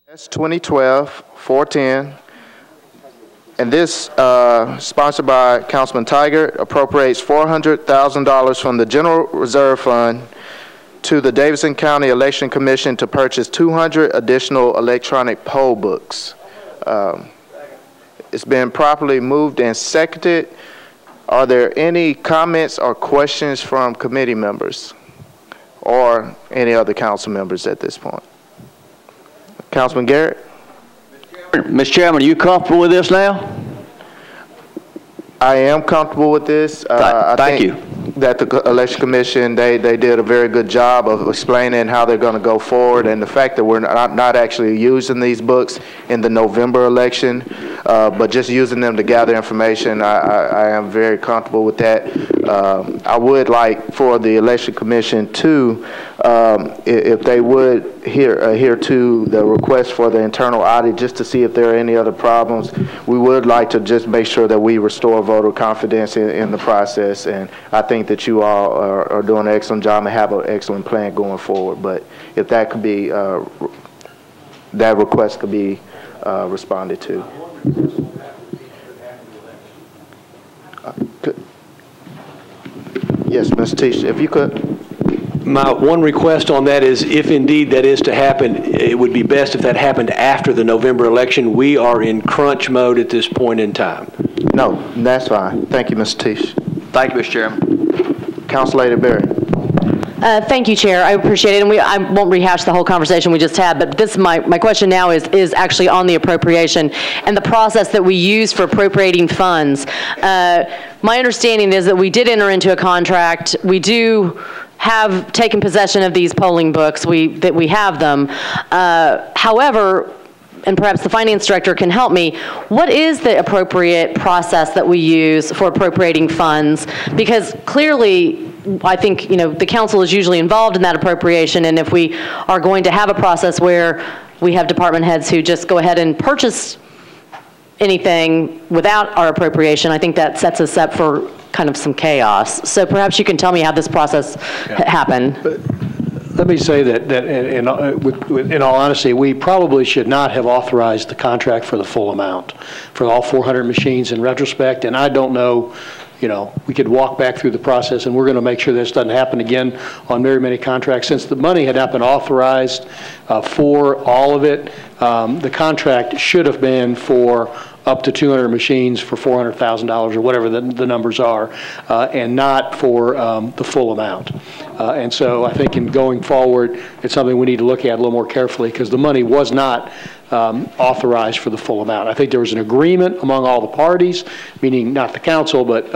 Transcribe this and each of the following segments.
That's 2012-410. And this, sponsored by Councilman Tiger, appropriates $400,000 from the General Reserve Fund to the Davidson County Election Commission to purchase 200 additional electronic poll books. It's been properly moved and seconded. Are there any comments or questions from committee members or any other council members at this point? Councilman Garrett? Mr. Chairman, are you comfortable with this now? I am comfortable with this. Thank you. That the Election Commission, they did a very good job of explaining how they're going to go forward, and the fact that we're not actually using these books in the November election, but just using them to gather information, I am very comfortable with that. I would like for the Election Commission to, if they would adhere to the request for the internal audit, just to see if there are any other problems. We would like to just make sure that we restore voter confidence in the process, and I think that you all are doing an excellent job and have an excellent plan going forward. But if that could be, that request could be responded to. Yes, Mr. Teach, if you could. My one request on that is, if indeed that is to happen, it would be best if that happened after the November election. We are in crunch mode at this point in time. No, that's fine. Thank you, Mr. Teach. Thank you, Mr. Chairman. Councilor Berry. Thank you, Chair. I appreciate it, and I won't rehash the whole conversation we just had, but this my question now is actually on the appropriation and the process that we use for appropriating funds. My understanding is that we did enter into a contract. We do have taken possession of these polling books. That we have them. However, and perhaps the finance director can help me, what is the appropriate process that we use for appropriating funds? Because clearly, I think, the council is usually involved in that appropriation, and if we are going to have a process where we have department heads who just go ahead and purchase anything without our appropriation, I think that sets us up for kind of some chaos. So perhaps you can tell me how this process happened. Let me say that in all honesty, we probably should not have authorized the contract for the full amount for all 400 machines in retrospect, and I don't know, we could walk back through the process, and we're going to make sure this doesn't happen again on very many contracts. Since the money had not been authorized for all of it, the contract should have been for up to 200 machines for $400,000 or whatever the numbers are, and not for the full amount. And so I think in going forward, it's something we need to look at a little more carefully, because the money was not authorized for the full amount. I think there was an agreement among all the parties, meaning not the council, but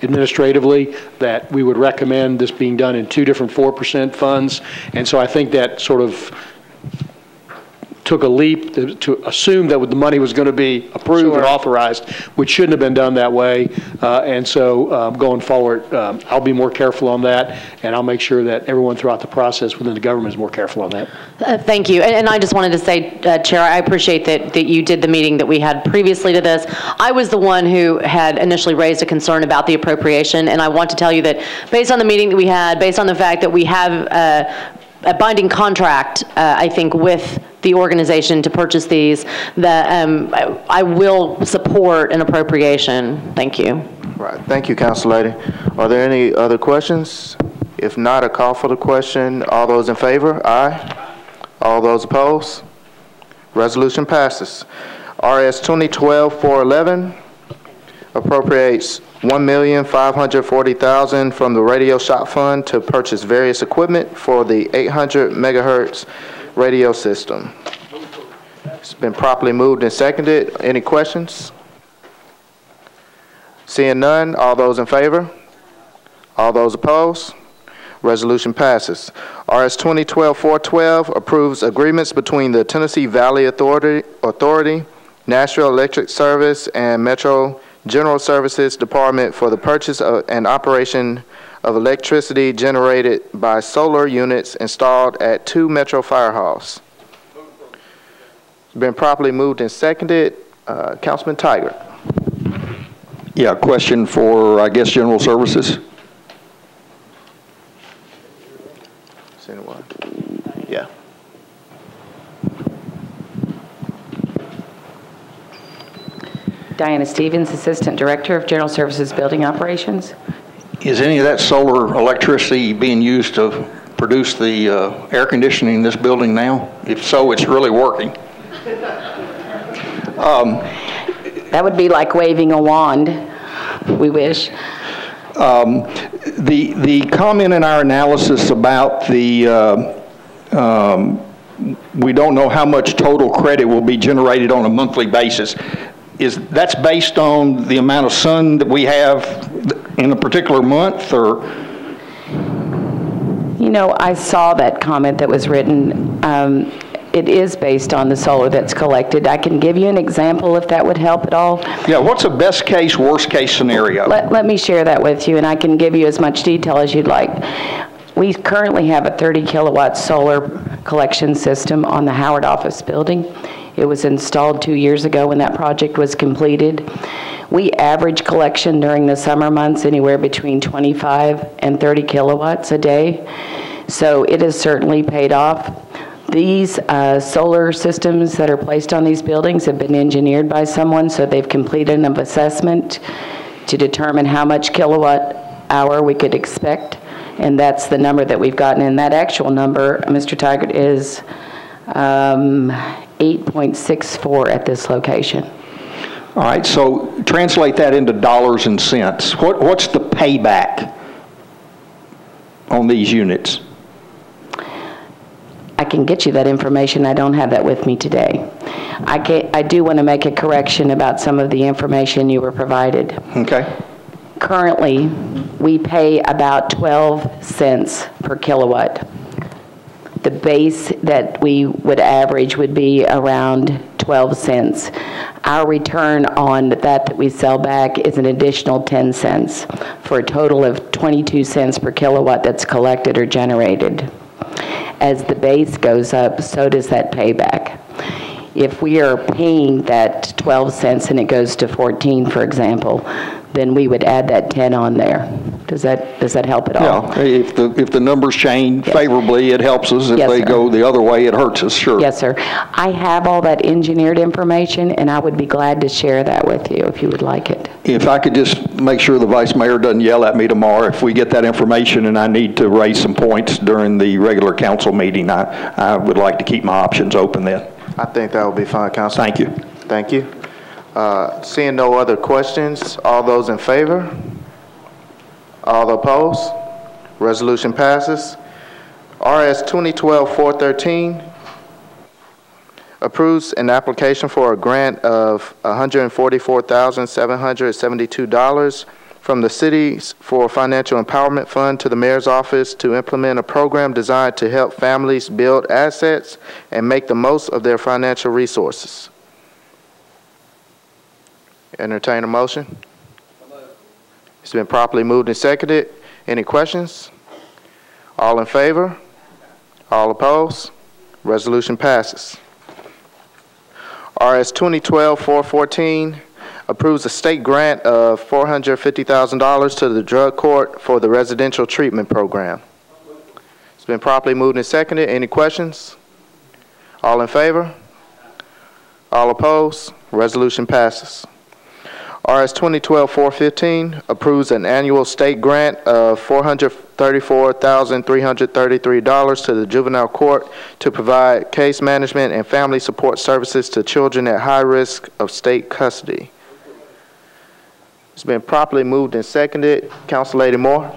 administratively, that we would recommend this being done in 2 different 4% funds. And so I think that sort of took a leap to assume that the money was going to be approved and authorized, which shouldn't have been done that way. And so going forward, I'll be more careful on that, and I'll make sure that everyone throughout the process within the government is more careful on that. Thank you. And I just wanted to say, Chair, I appreciate that you did the meeting that we had previously to this. I was the one who had initially raised a concern about the appropriation, and I want to tell you that based on the meeting that we had, based on the fact that we have a binding contract, I think, with the organization to purchase these, that I will support an appropriation. Thank you. Right. Thank you, Council Lady. Are there any other questions? If not, a call for the question. All those in favor? Aye. All those opposed? Resolution passes. RS 2012-411 appropriates $1,540,000 from the Radio Shop Fund to purchase various equipment for the 800 megahertz radio system. It's been properly moved and seconded. Any questions? Seeing none, all those in favor? All those opposed? Resolution passes. RS 2012-412 approves agreements between the Tennessee Valley Authority, Nashville Electric Service, and Metro General Services Department for the purchase and operation of electricity generated by solar units installed at 2 Metro fire halls. It's been properly moved and seconded. Councilman Tiger. Yeah, question for, I guess, General Services. Yeah. Diana Stevens, Assistant Director of General Services Building Operations. Is any of that solar electricity being used to produce the air conditioning in this building now? If so, it's really working. That would be like waving a wand, we wish. The comment in our analysis about the we don't know how much total credit will be generated on a monthly basis, that's based on the amount of sun that we have in a particular month, or? You know, I saw that comment that was written. It is based on the solar that's collected. I can give you an example if that would help at all. Yeah, what's a best case, worst case scenario? Let me share that with you, and I can give you as much detail as you'd like. We currently have a 30 kilowatt solar collection system on the Howard office building. It was installed 2 years ago when that project was completed. We average collection during the summer months anywhere between 25 and 30 kilowatts a day. So it has certainly paid off. These solar systems that are placed on these buildings have been engineered by someone, so they've completed an assessment to determine how much kilowatt hour we could expect, and that's the number that we've gotten. And that actual number, Mr. Taggart, is 8.64 at this location. All right, so translate that into dollars and cents. What's the payback on these units? I can get you that information. I don't have that with me today. I do want to make a correction about some of the information you were provided. Okay. Currently, we pay about 12 cents per kilowatt. The base that we would average would be around 12 cents. Our return on that we sell back is an additional 10 cents for a total of 22 cents per kilowatt that's collected or generated. As the base goes up, so does that payback. If we are paying that 12 cents and it goes to 14, for example, then we would add that 10 on there. Does that help at all? Yeah, if the numbers change Yes. favorably, it helps us. If Yes, they sir. go the other way, it hurts us, sure. Yes, sir. I have all that engineered information, and I would be glad to share that with you if you would like it. If I could just make sure the vice mayor doesn't yell at me tomorrow if we get that information and I need to raise some points during the regular council meeting, I would like to keep my options open then. I think that would be fine, Council. Thank you. Thank you. Seeing no other questions, all those in favor? All opposed? Resolution passes. RS 2012-413 approves an application for a grant of $144,772 from the Cities for Financial Empowerment Fund to the Mayor's Office to implement a program designed to help families build assets and make the most of their financial resources. Entertain a motion. It's been properly moved and seconded. Any questions? All in favor? All opposed? Resolution passes. RS 2012-414 approves a state grant of $450,000 to the drug court for the residential treatment program. It's been properly moved and seconded. Any questions? All in favor? All opposed? Resolution passes. RS 2012-415 approves an annual state grant of $434,333 to the juvenile court to provide case management and family support services to children at high risk of state custody. It's been properly moved and seconded. Council Lady Moore.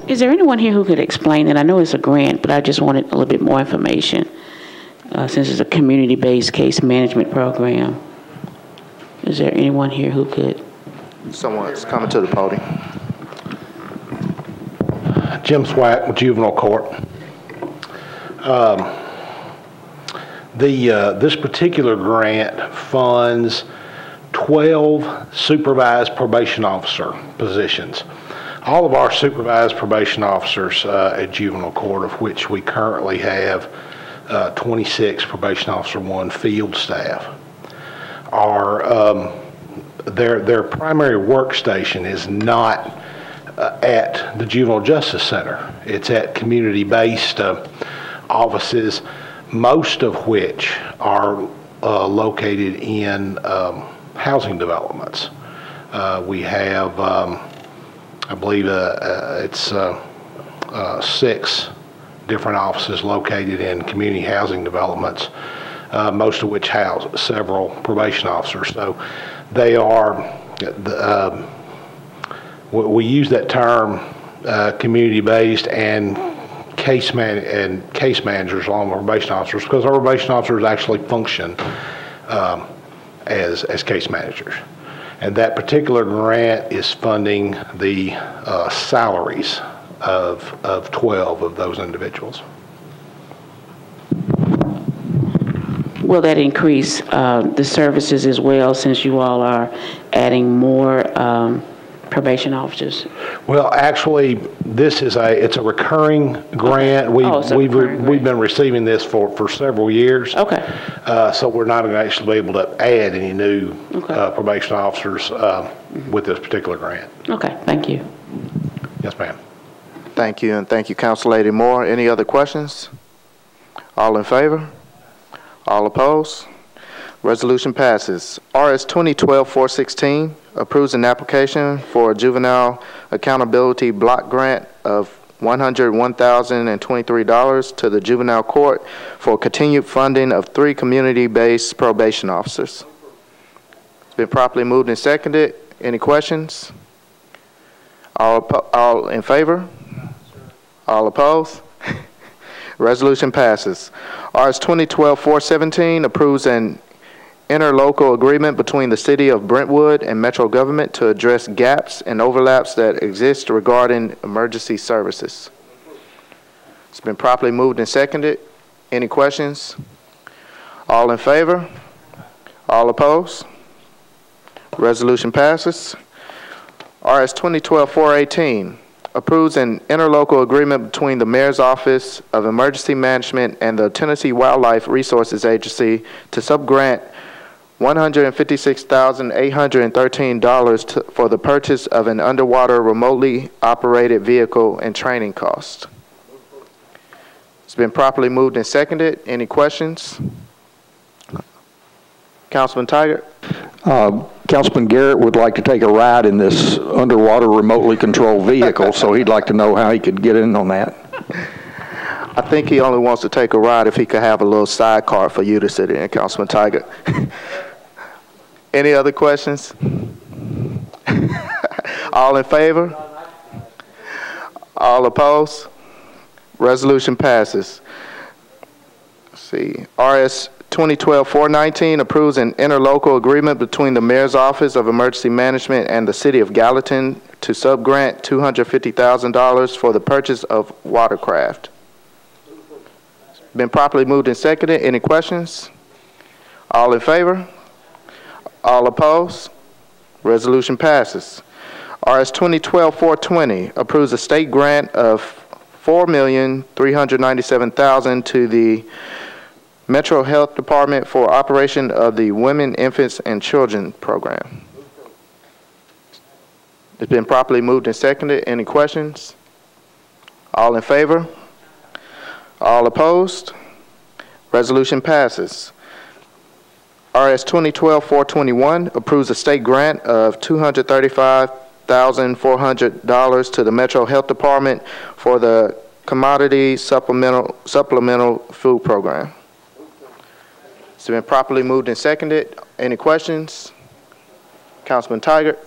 Is there anyone here who could explain it? I know it's a grant, but I just wanted a little bit more information since it's a community-based case management program. Is there anyone here who could? Someone's coming to the podium. Jim Swack with Juvenile Court. This particular grant funds 12 supervised probation officer positions. All of our supervised probation officers at Juvenile Court, of which we currently have 26 probation officer 1 field staff, are their primary workstation is not at the Juvenile Justice Center. It's at community-based offices, most of which are located in housing developments. We have, I believe it's 6 different offices located in community housing developments, most of which house several probation officers. So they are, we use that term community-based and case managers along with probation officers, because our probation officers actually function as case managers. And that particular grant is funding the salaries of 12 of those individuals. Will that increase the services as well, since you all are adding more probation officers? Well, actually, it's a recurring grant. Okay. We've been receiving this for several years. Okay. So we're not going to actually be able to add any new probation officers with this particular grant. Okay, thank you. Yes, ma'am. Thank you, and thank you, Council Lady Moore. Any other questions? All in favor? All opposed? Resolution passes. RS 2012-416 approves an application for a juvenile accountability block grant of $101,023 to the juvenile court for continued funding of 3 community-based probation officers. It's been properly moved and seconded. Any questions? All in favor? All opposed? Resolution passes. RS 2012-417 approves an interlocal agreement between the City of Brentwood and Metro Government to address gaps and overlaps that exist regarding emergency services. It's been properly moved and seconded. Any questions? All in favor? All opposed? Resolution passes. RS 2012-418 approves an interlocal agreement between the Mayor's Office of Emergency Management and the Tennessee Wildlife Resources Agency to subgrant $156,813 for the purchase of an underwater remotely operated vehicle and training costs. It's been properly moved and seconded. Any questions? Councilman Tiger? Councilman Garrett would like to take a ride in this underwater remotely controlled vehicle, so he'd like to know how he could get in on that. I think he only wants to take a ride if he could have a little sidecar for you to sit in, Councilman Tiger. Any other questions? All in favor? All opposed? Resolution passes. Let's see. RS 2012-419 approves an interlocal agreement between the Mayor's Office of Emergency Management and the City of Gallatin to subgrant $250,000 for the purchase of watercraft. Been properly moved and seconded. Any questions? All in favor? All opposed? Resolution passes. RS 2012-420 approves a state grant of $4,397,000 to the Metro Health Department for operation of the Women, Infants, and Children program. It's been properly moved and seconded. Any questions? All in favor? All opposed? Resolution passes. RS 2012-421 approves a state grant of $235,400 to the Metro Health Department for the Commodity Supplemental Food Program. It's been properly moved and seconded. Any questions? Councilman Tiger?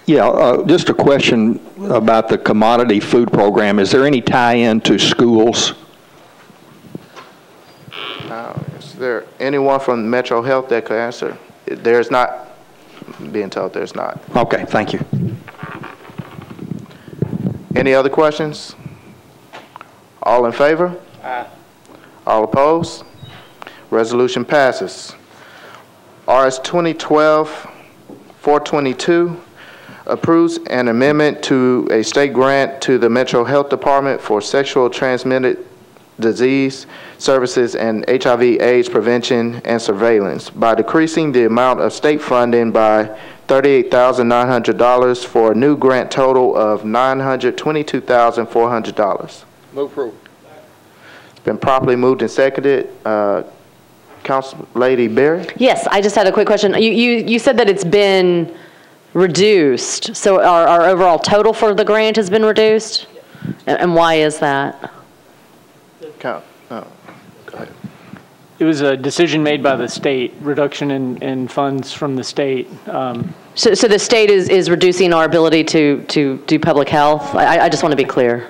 Yeah, just a question about the commodity food program. Is there any tie-in to schools? Is there anyone from Metro Health that could answer? There's not. Being told there's not. Okay, thank you. Any other questions? All in favor? Aye. All opposed? Resolution passes. RS 2012-422 approves an amendment to a state grant to the Metro Health Department for sexual transmitted disease services and HIV/AIDS prevention and surveillance by decreasing the amount of state funding by $38,900 for a new grant total of $922,400. Move approval. It's been properly moved and seconded. Council Lady Berry? Yes, I just had a quick question. You said that it's been reduced, so our overall total for the grant has been reduced? And why is that? Go ahead. It was a decision made by the state, reduction in funds from the state. So the state is reducing our ability to do public health? I just want to be clear.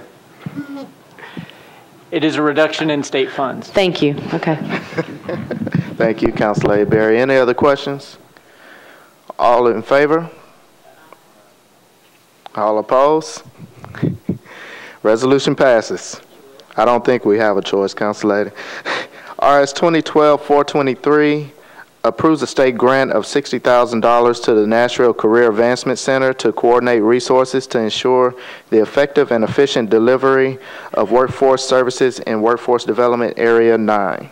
It is a reduction in state funds. Thank you. Okay. Thank you, Councilor Berry. Any other questions? All in favor? All opposed? Resolution passes. I don't think we have a choice, Councilor Lady. RS 2012-423 approves a state grant of $60,000 to the Nashville Career Advancement Center to coordinate resources to ensure the effective and efficient delivery of workforce services in Workforce Development Area 9.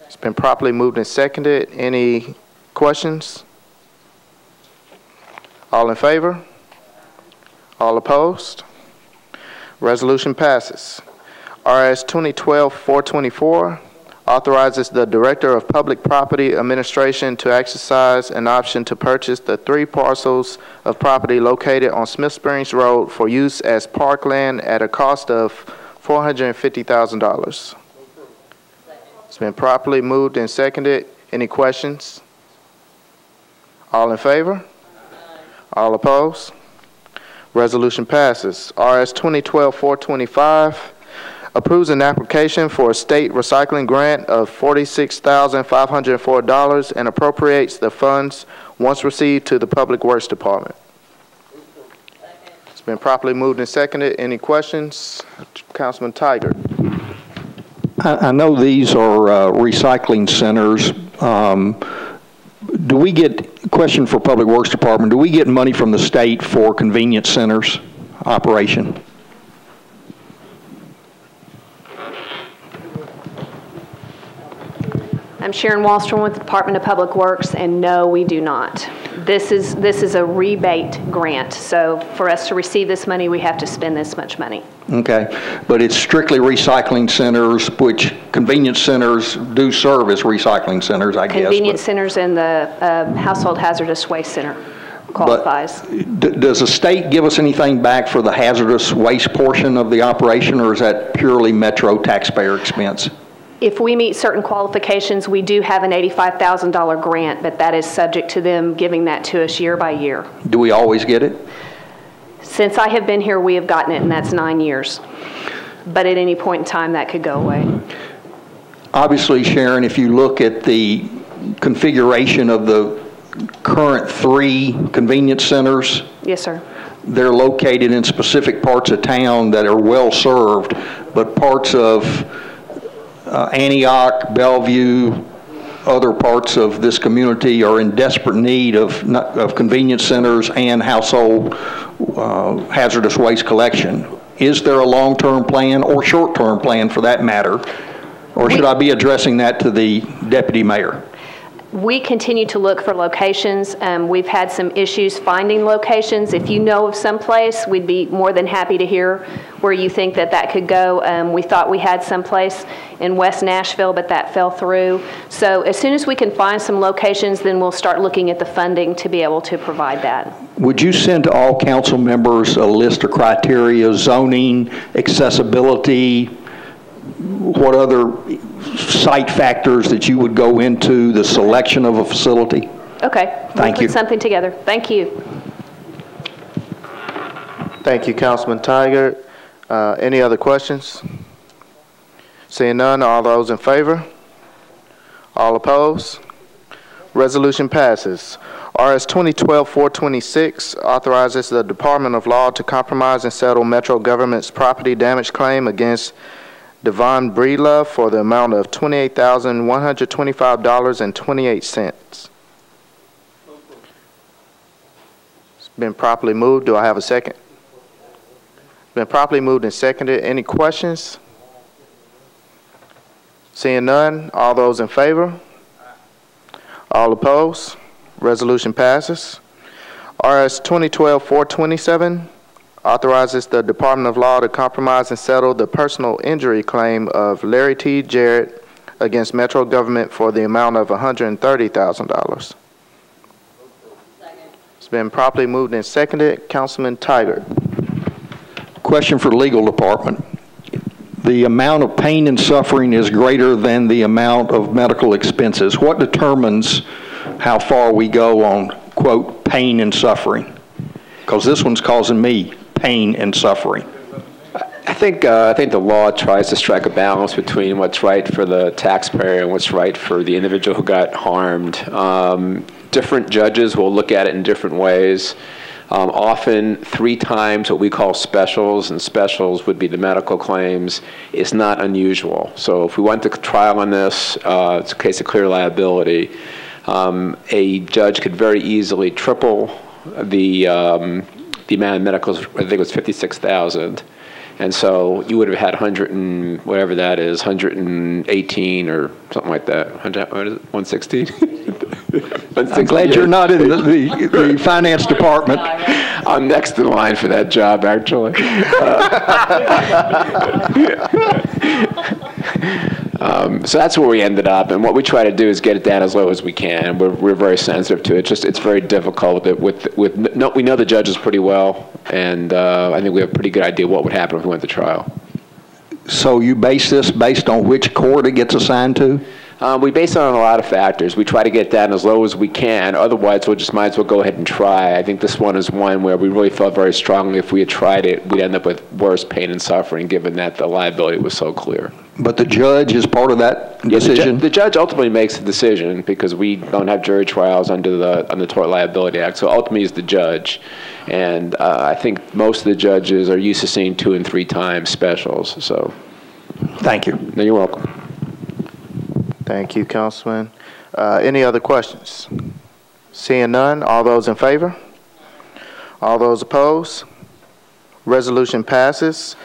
It's been properly moved and seconded. Any questions? All in favor? All opposed? Resolution passes. RS 2012-424 authorizes the Director of Public Property Administration to exercise an option to purchase the 3 parcels of property located on Smith Springs Road for use as parkland at a cost of $450,000. It's been properly moved and seconded. Any questions? All in favor? All opposed? Resolution passes. RS 2012-425 approves an application for a state recycling grant of $46,504 and appropriates the funds once received to the Public Works Department. It's been properly moved and seconded. Any questions? Councilman Tiger. I know these are recycling centers. Do we get, question for Public Works Department, do we get money from the state for convenience centers operation? I'm Sharon Wallstrom with the Department of Public Works, and no, we do not. This is a rebate grant, so for us to receive this money, we have to spend this much money. Okay, but it's strictly recycling centers, which convenience centers do serve as recycling centers, I guess. Convenience centers and the Household Hazardous Waste Center qualifies. Does the state give us anything back for the hazardous waste portion of the operation, or is that purely Metro taxpayer expense? If we meet certain qualifications, we do have an $85,000 grant, but that is subject to them giving that to us year by year. Do we always get it? Since I have been here, we have gotten it, and that's 9 years. But at any point in time, that could go away. Obviously, Sharon, if you look at the configuration of the current 3 convenience centers, yes, sir. They're located in specific parts of town that are well served, but parts of Antioch, Bellevue, other parts of this community are in desperate need of convenience centers and household hazardous waste collection. Is there a long-term plan or short-term plan for that matter? Or should I be addressing that to the deputy mayor? We continue to look for locations. We've had some issues finding locations. If you know of some place, we'd be more than happy to hear where you think that could go. We thought we had some place in West Nashville, but that fell through. So as soon as we can find some locations, then we'll start looking at the funding to be able to provide that. Would you send to all council members a list of criteria, zoning, accessibility, what other site factors that you would go into the selection of a facility? Okay. Thank you. Put something together. Thank you. Thank you, Councilman Tiger. Any other questions? Seeing none, all those in favor? All opposed? Resolution passes. RS 2012-426 authorizes the Department of Law to compromise and settle Metro government's property damage claim against Devon Breedlove for the amount of $28,125.28. It's been properly moved. Do I have a second? Been properly moved and seconded. Any questions? Seeing none, all those in favor? All opposed? Resolution passes. RS 2012-427 authorizes the Department of Law to compromise and settle the personal injury claim of Larry T. Jarrett, against Metro government for the amount of $130,000. It's been properly moved and seconded. Councilman Tiger. Question for the legal department. The amount of pain and suffering is greater than the amount of medical expenses. What determines how far we go on, quote, pain and suffering? Because this one's causing me pain and suffering. I think the law tries to strike a balance between what's right for the taxpayer and what's right for the individual who got harmed. Different judges will look at it in different ways. Often 3 times what we call specials, and specials would be the medical claims, is not unusual. So if we went to trial on this, it's a case of clear liability. A judge could very easily triple the amount of medicals. I think it was 56,000. And so you would have had 100 and whatever that is, 118 or something like that. 116? I'm glad you're not in the finance department. I'm next in line for that job, actually. So that's where we ended up, and what we try to do is get it down as low as we can. We're very sensitive to it. It's very difficult. We know the judges pretty well, and I think we have a pretty good idea what would happen if we went to trial. So you base this based on which court it gets assigned to? We base it on a lot of factors. We try to get down as low as we can. Otherwise, we just might as well go ahead and try. I think this one is one where we really felt very strongly if we had tried it, we'd end up with worse pain and suffering, given that the liability was so clear. But the judge is part of that decision? The judge ultimately makes the decision because we don't have jury trials under the Tort Liability Act. So ultimately, it's the judge. And I think most of the judges are used to seeing 2 and 3 times specials. So, thank you. No, you're welcome. Thank you, Councilman. Any other questions? Seeing none, all those in favor? All those opposed? Resolution passes.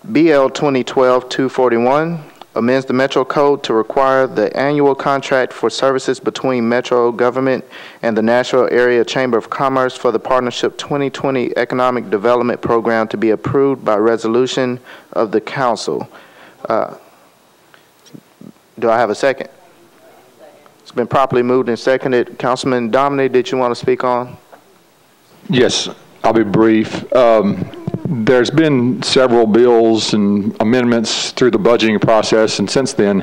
BL 2012-241 amends the Metro Code to require the annual contract for services between Metro government and the Nashville Area Chamber of Commerce for the Partnership 2020 Economic Development Program to be approved by resolution of the Council. Do I have a second? It's been properly moved and seconded. Councilman Dominic, did you want to speak on? Yes, I'll be brief. There's been several bills and amendments through the budgeting process, and since then,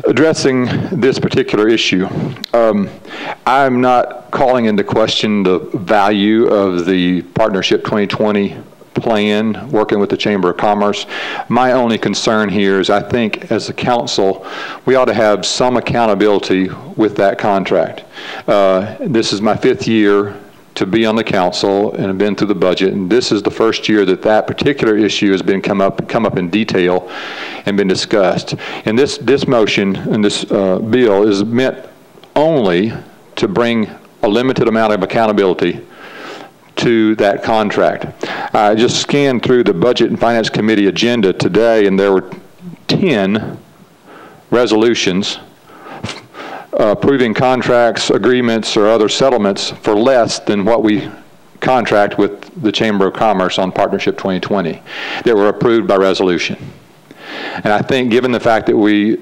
addressing this particular issue. I'm not calling into question the value of the Partnership 2020 plan, working with the Chamber of Commerce. My only concern here is I think as a council, we ought to have some accountability with that contract. This is my 5th year to be on the council and have been through the budget, and this is the first year that that particular issue has been come up in detail and been discussed. And this motion and this bill is meant only to bring a limited amount of accountability to that contract. I just scanned through the Budget and Finance Committee agenda today, and there were 10 resolutions approving contracts, agreements, or other settlements for less than what we contract with the Chamber of Commerce on Partnership 2020 that were approved by resolution. And I think given the fact that we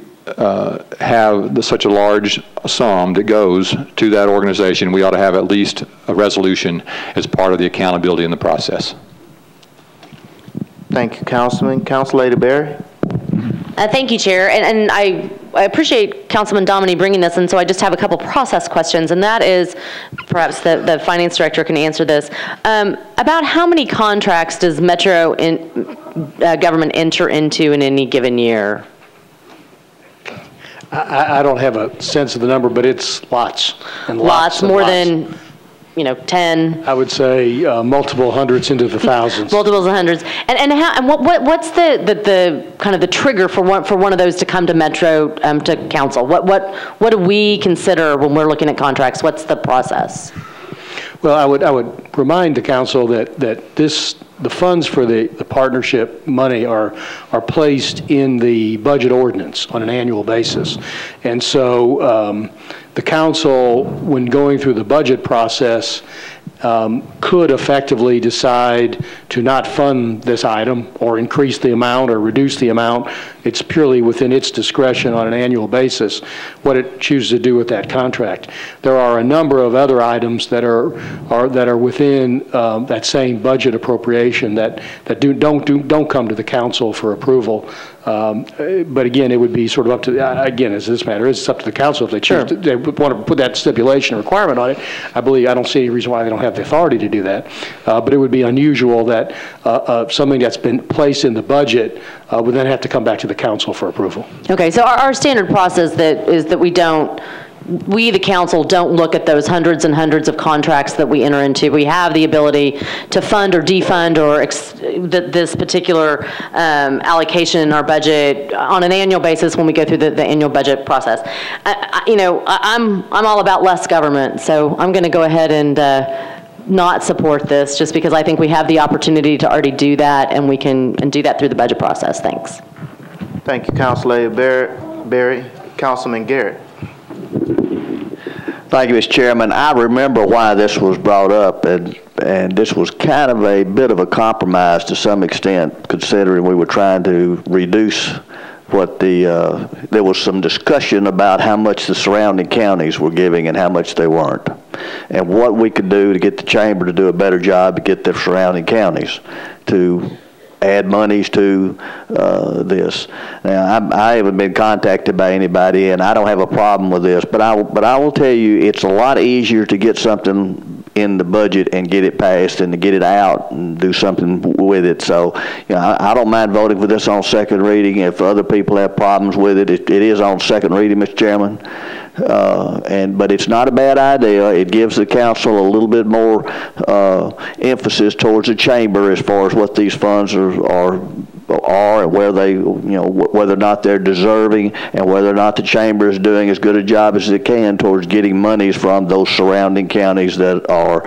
have such a large sum that goes to that organization, we ought to have at least a resolution as part of the accountability in the process. Thank you, Councilman. Councilor Berry. Thank you, Chair. And I appreciate Councilman Domini bringing this, and so I just have a couple process questions, and that is, perhaps the Finance Director can answer this. About how many contracts does Metro government enter into in any given year? I don't have a sense of the number, but it's lots and lots. Lots, more than, 10. I would say multiple hundreds into the thousands. Multiples of hundreds. And what's the kind of the trigger for one of those to come to Metro to council? What do we consider when we're looking at contracts? What's the process? Well, I would remind the council that the funds for the partnership money are placed in the budget ordinance on an annual basis. And so the council, when going through the budget process, could effectively decide to not fund this item or increase the amount or reduce the amount. It's purely within its discretion on an annual basis what it chooses to do with that contract. There are a number of other items that are within that same budget appropriation that don't come to the council for approval. But again, it would be sort of up to, again, as this matter is, it's up to the council if they choose to, they want to put that stipulation or requirement on it. I don't see any reason why they don't have the authority to do that. But it would be unusual that something that's been placed in the budget would then have to come back to the council for approval. Okay, so our standard process is that we, the council, don't look at those hundreds and hundreds of contracts that we enter into. We have the ability to fund or defund or this particular allocation in our budget on an annual basis when we go through the annual budget process. I'm all about less government, so I'm going to go ahead and not support this just because I think we have the opportunity to already do that, and we can do that through the budget process. Thanks. Thank you, Councilor Berry. Councilman Garrett. Thank you, Mr. Chairman. I remember why this was brought up, and this was kind of a bit of a compromise to some extent, considering we were trying to reduce what there was some discussion about how much the surrounding counties were giving and how much they weren't, and what we could do to get the chamber to do a better job to get the surrounding counties to add monies to this. Now, I haven't been contacted by anybody, and I don't have a problem with this, but I will tell you, it's a lot easier to get something in the budget and get it passed than to get it out and do something with it. So, I don't mind voting for this on second reading. If other people have problems with it, it is on second reading, Mr. Chairman. But it's not a bad idea. It gives the council a little bit more emphasis towards the chamber as far as what these funds are and where they, whether or not they're deserving, and whether or not the chamber is doing as good a job as it can towards getting monies from those surrounding counties that are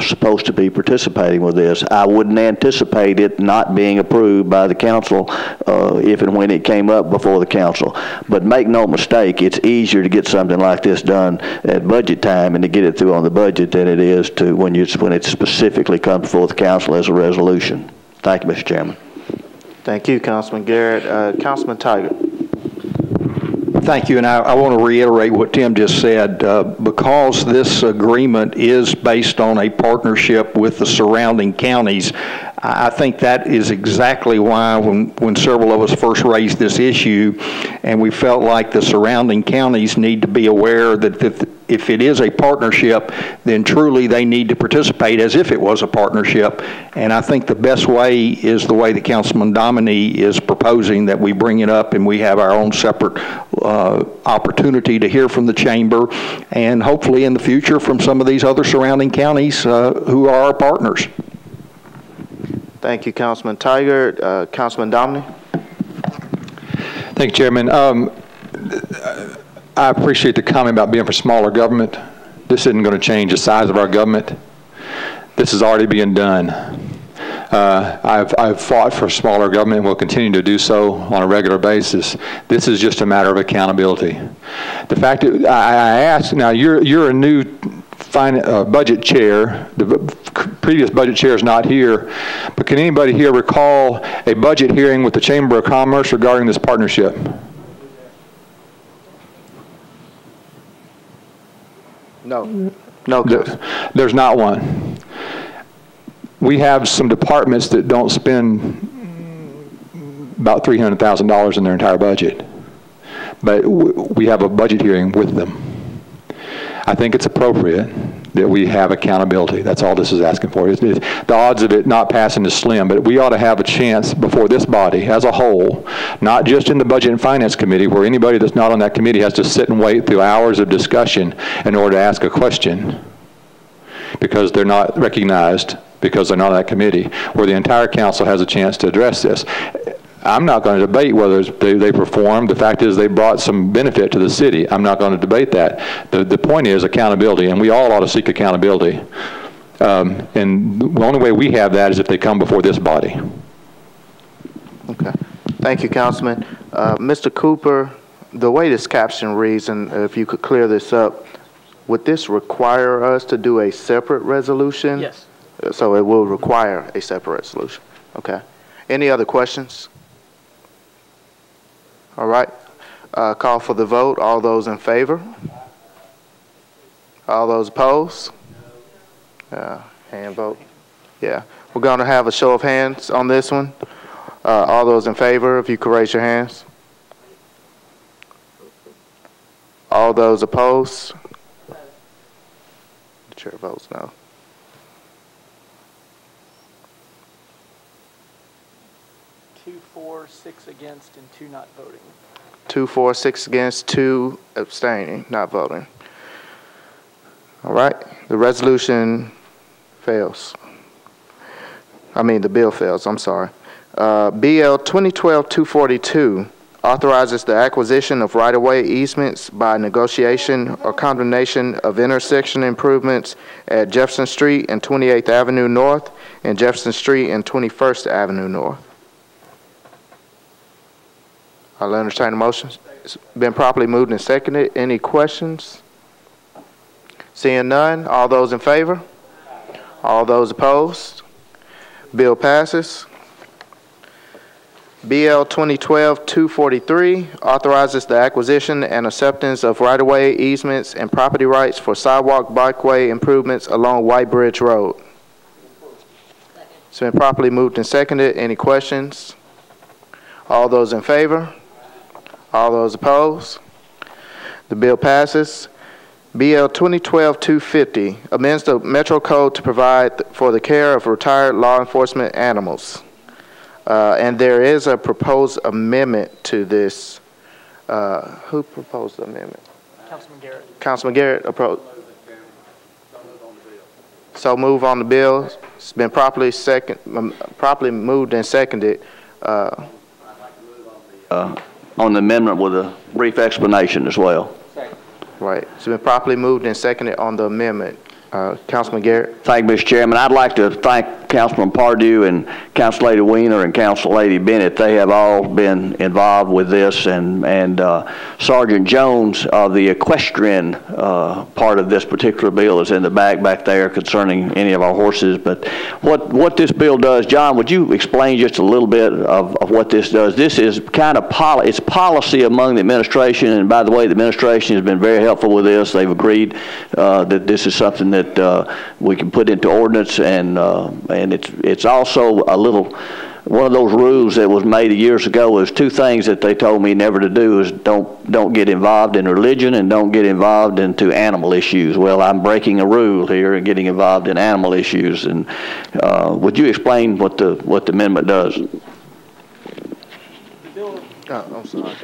supposed to be participating with this. I wouldn't anticipate it not being approved by the council if and when it came up before the council. But make no mistake, it's easier to get something like this done at budget time and to get it through on the budget than it is to when it specifically comes before the council as a resolution. Thank you, Mr. Chairman. Thank you, Councilman Garrett. Councilman Tiger. Thank you, and I want to reiterate what Tim just said. Because this agreement is based on a partnership with the surrounding counties, I think that is exactly why when several of us first raised this issue, and we felt like the surrounding counties need to be aware that if it is a partnership, then truly they need to participate as if it was a partnership. And I think the best way is the way that Councilman Dominy is proposing, that we bring it up and we have our own separate opportunity to hear from the chamber, and hopefully in the future from some of these other surrounding counties who are our partners. Thank you, Councilman Tiger. Councilman Dominy. Thank you, Chairman. I appreciate the comment about being for smaller government. This isn't going to change the size of our government. This is already being done. I've fought for smaller government and will continue to do so on a regular basis. This is just a matter of accountability. The fact that I asked, now you're a new budget chair. The previous budget chair is not here, but can anybody here recall a budget hearing with the Chamber of Commerce regarding this partnership? No. There's not one. We have some departments that don't spend about $300,000 in their entire budget, but we have a budget hearing with them. I think it's appropriate that we have accountability. That's all this is asking for. The odds of it not passing is slim, but we ought to have a chance before this body as a whole, not just in the Budget and Finance Committee, where anybody that's not on that committee has to sit and wait through hours of discussion in order to ask a question because they're not recognized, because they're not on that committee, where the entire council has a chance to address this. I'm not going to debate whether they performed. The fact is they brought some benefit to the city. I'm not going to debate that. The point is accountability, and we all ought to seek accountability. And the only way we have that is if they come before this body. Okay. Thank you, Councilman. Mr. Cooper, the way this caption reads, and if you could clear this up, would this require us to do a separate resolution? Yes. So it will require a separate resolution. Okay. Any other questions? All right. Call for the vote. All those in favor? All those opposed? Hand vote. Yeah. We're going to have a show of hands on this one. All those in favor, if you could raise your hands. All those opposed? The chair votes no. Two for, 6 against, and 2 not voting. 2 for, 6 against, 2 abstaining, not voting. All right. The resolution fails. I mean, the bill fails. I'm sorry. BL 2012-242 authorizes the acquisition of right-of-way easements by negotiation or condemnation of intersection improvements at Jefferson Street and 28th Avenue North and Jefferson Street and 21st Avenue North. I'll entertain a motion. It's been properly moved and seconded. Any questions? Seeing none, all those in favor? All those opposed? Bill passes. BL 2012-243 authorizes the acquisition and acceptance of right-of-way easements and property rights for sidewalk bikeway improvements along White Bridge Road. It's been properly moved and seconded. Any questions? All those in favor? All those opposed? The bill passes. BL 2012-250 amends the Metro Code to provide for the care of retired law enforcement animals. And there is a proposed amendment to this. Who proposed the amendment? Councilman Garrett. Councilman Garrett approached. So move on the bill. It's been properly moved and seconded. On the amendment with a brief explanation as well. Right. It's been properly moved and seconded on the amendment. Councilman Garrett. Thank you, Mr. Chairman. I'd like to thank Councilman Pardue and Council Lady Weiner and Council Lady Bennett. They have all been involved with this, and Sergeant Jones of the equestrian part of this particular bill is in the back there concerning any of our horses. But what this bill does, John, would you explain just a little bit of what this does? This is kind of it's policy among the administration, and by the way, the administration has been very helpful with this. They've agreed that this is something that we can put into ordinance, and it's also a little, one of those rules that was made years ago was 2 things that they told me never to do is don't get involved in religion and don't get involved into animal issues. Well, I'm breaking a rule here and getting involved in animal issues. And would you explain what the amendment does? I'm sorry.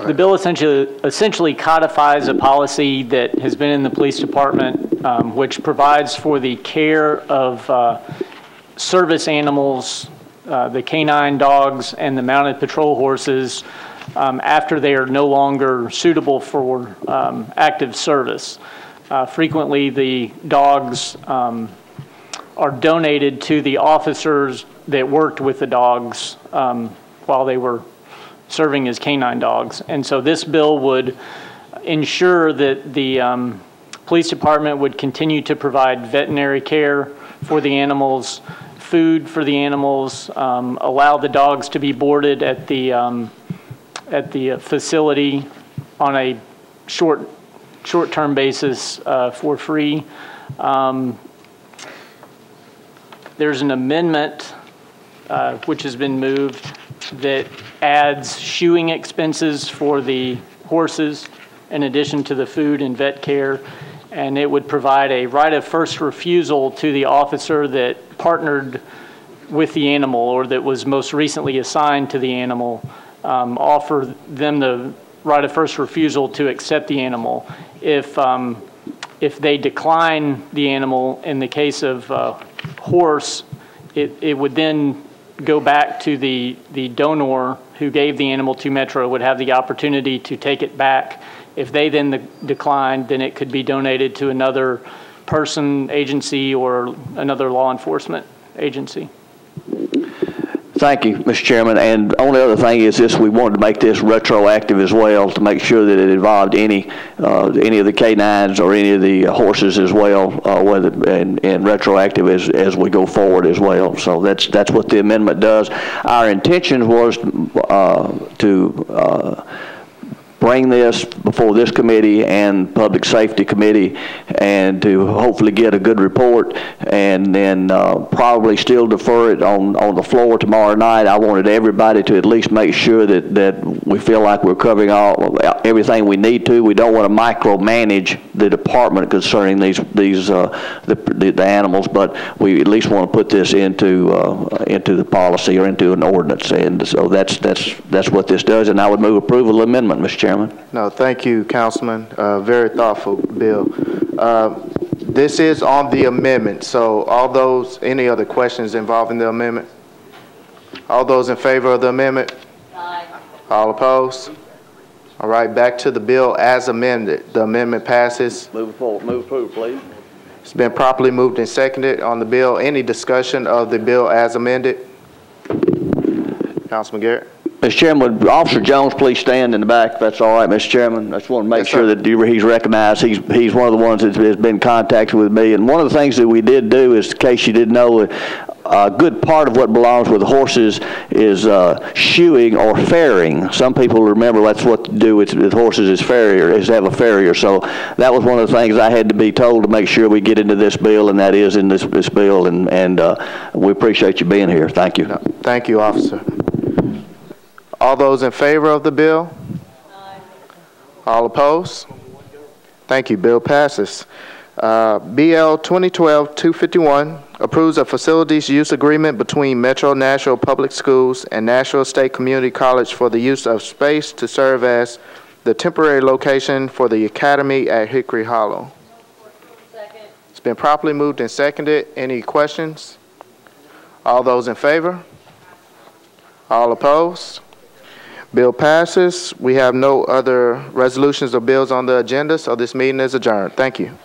The bill essentially codifies a policy that has been in the police department, which provides for the care of service animals, the canine dogs and the mounted patrol horses, after they are no longer suitable for active service. Frequently, the dogs are donated to the officers that worked with the dogs while they were serving as canine dogs. And so this bill would ensure that the police department would continue to provide veterinary care for the animals, food for the animals, allow the dogs to be boarded at the facility on a short-term basis for free. There's an amendment which has been moved that adds shoeing expenses for the horses in addition to the food and vet care, and it would provide a right of first refusal to the officer that partnered with the animal or that was most recently assigned to the animal, offer them the right of first refusal to accept the animal. If they decline the animal, in the case of horse, it would then go back to the donor who gave the animal to Metro, would have the opportunity to take it back. If they then declined, then it could be donated to another person, agency, or another law enforcement agency. Thank you, Mr. Chairman. And the only other thing is this: we wanted to make this retroactive as well to make sure that it involved any of the canines or any of the horses as well, whether and retroactive as we go forward as well. So that's what the amendment does. Our intention was to bring this before this committee and Public Safety Committee and to hopefully get a good report, and then probably still defer it on the floor tomorrow night. I wanted everybody to at least make sure that we feel like we're covering everything we need to. We don't want to micromanage the department concerning the animals, but we at least want to put this into the policy or into an ordinance, and so that's what this does. And I would move approval of the amendment, Mr. Chairman. No, thank you, Councilman. Very thoughtful bill. This is on the amendment, so any other questions involving the amendment? All those in favor of the amendment? Aye. All opposed? All right, back to the bill as amended. The amendment passes. Move forward. Move approval, please. It's been properly moved and seconded on the bill. Any discussion of the bill as amended? Councilman Garrett. Mr. Chairman, would Officer Jones please stand in the back, if that's all right, Mr. Chairman? I just want to make sure that he's recognized. He's one of the ones that has been in contact with me. And one of the things that we did do is, in case you didn't know, a good part of what belongs with horses is shoeing or farrieing. Some people remember that's what to do with horses is have a farrier. So that was one of the things I had to be told to make sure we get into this bill, and that is in this bill. And we appreciate you being here. Thank you. No, thank you, Officer. All those in favor of the bill? Aye. All opposed? Thank you. Bill passes. BL 2012-251 approves a facilities use agreement between Metro Nashville Public Schools and Nashville State Community College for the use of space to serve as the temporary location for the academy at Hickory Hollow. Second. It's been properly moved and seconded. Any questions? All those in favor? All opposed? Bill passes. We have no other resolutions or bills on the agenda, so this meeting is adjourned. Thank you.